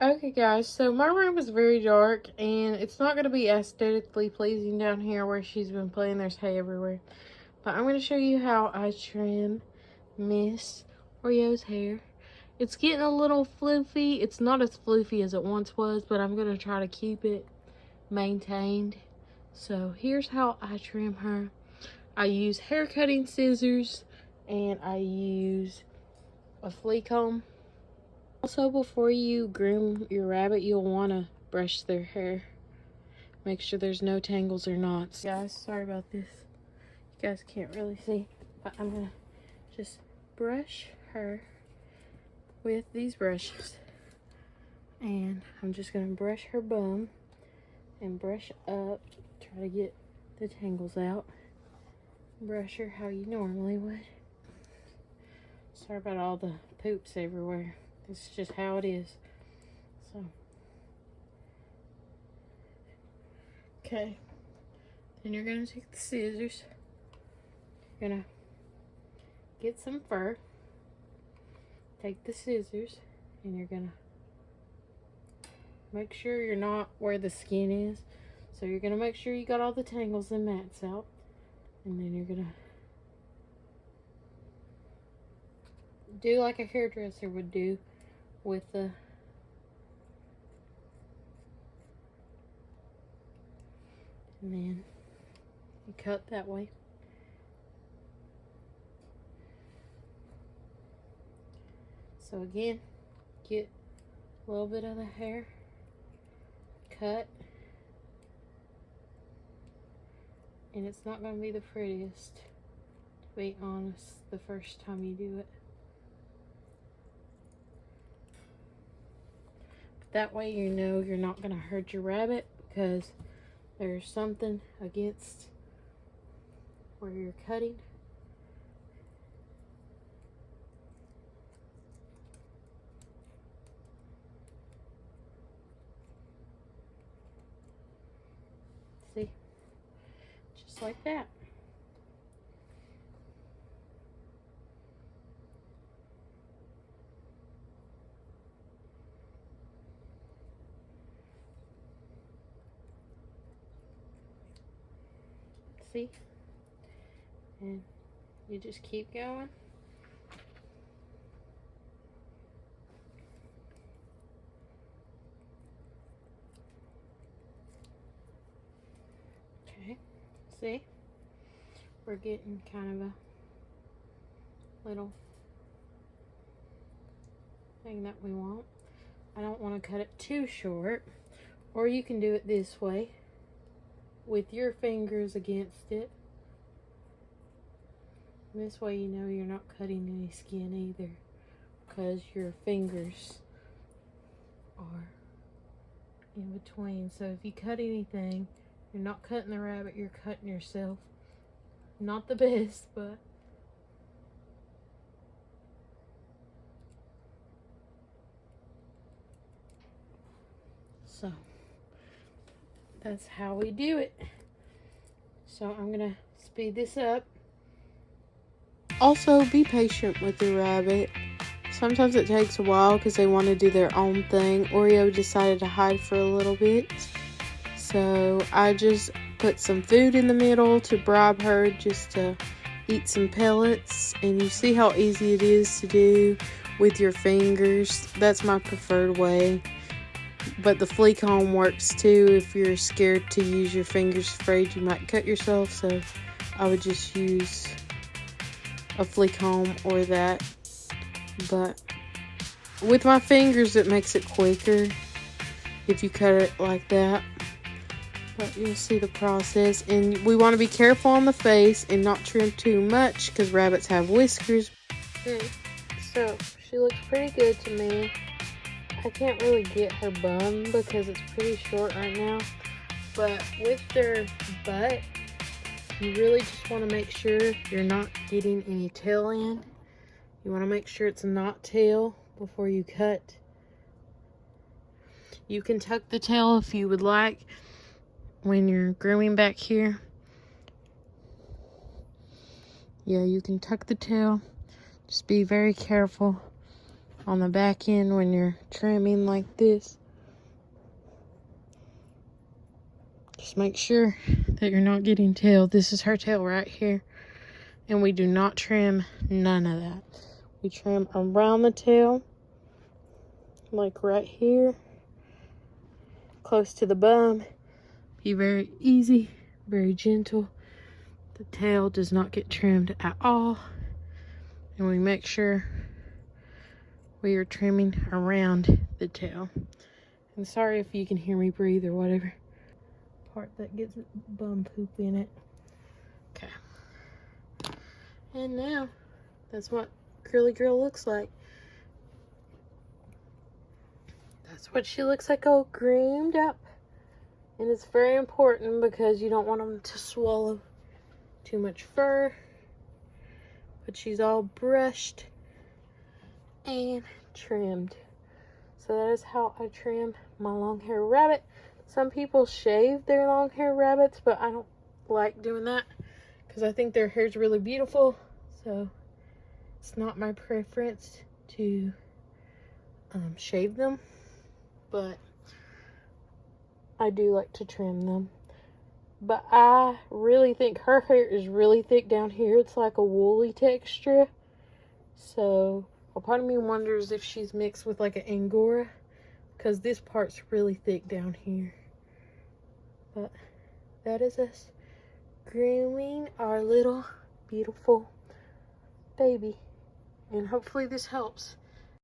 Okay guys, so my room is very dark and it's not going to be aesthetically pleasing down here where she's been playing. There's hay everywhere. But I'm going to show you how I trim Miss Oreo's hair. It's getting a little floofy. It's not as floofy as it once was, but I'm going to try to keep it maintained. So here's how I trim her. I use hair cutting scissors and I use a flea comb. Also, before you groom your rabbit, you'll want to brush their hair. Make sure there's no tangles or knots. Guys, sorry about this. You guys can't really see, but I'm going to just brush her with these brushes. And I'm just going to brush her bum and brush up. Try to get the tangles out. Brush her how you normally would. Sorry about all the poops everywhere. This is just how it is. So, okay. Then you're gonna take the scissors. You're gonna get some fur. Take the scissors and you're gonna make sure you're not where the skin is. So you're gonna make sure you got all the tangles and mats out. And then you're gonna do like a hairdresser would do with the and then you cut that way. So again, get a little bit of the hair, cut, and it's not going to be the prettiest, to be honest, the first time you do it. That way you know you're not going to hurt your rabbit because there's something against where you're cutting. See? Just like that. See? And you just keep going. Okay, see? We're getting kind of a little thing that we want. I don't want to cut it too short, or you can do it this way with your fingers against it. This way you know you're not cutting any skin either, because your fingers are in between. So if you cut anything, you're not cutting the rabbit, you're cutting yourself. Not the best, but so that's how we do it. So I'm gonna speed this up. Also, be patient with the rabbit. Sometimes it takes a while because they want to do their own thing. Oreo decided to hide for a little bit. So I just put some food in the middle to bribe her just to eat some pellets. And you see how easy it is to do with your fingers. That's my preferred way. But the flea comb works too if you're scared to use your fingers, afraid you might cut yourself. So I would just use a flea comb or that. But with my fingers it makes it quicker if you cut it like that. But you'll see the process. And we want to be careful on the face and not trim too much because rabbits have whiskers. So she looks pretty good to me. I can't really get her bum because it's pretty short right now. But with their butt, you really just want to make sure you're not getting any tail in. You want to make sure it's not tail before you cut. You can tuck the tail if you would like when you're grooming back here. Yeah, you can tuck the tail. Just be very careful on the back end when you're trimming like this. Just make sure that you're not getting tail. This is her tail right here. And we do not trim none of that. We trim around the tail, like right here, close to the bum. Be very easy, very gentle. The tail does not get trimmed at all. And we make sure we are trimming around the tail. And sorry if you can hear me breathe or whatever. Part that gets bum poop in it. Okay. And now, that's what Curly Girl looks like. That's what she looks like, all groomed up. And it's very important because you don't want them to swallow too much fur. But she's all brushed and trimmed. So that is how I trim my long hair rabbit. Some people shave their long hair rabbits, but I don't like doing that because I think their hair is really beautiful. So it's not my preference to shave them, but I do like to trim them. But I really think her hair is really thick down here. It's like a woolly texture. So a part of me wonders if she's mixed with like an Angora, because this part's really thick down here. But that is us grooming our little beautiful baby. And hopefully this helps.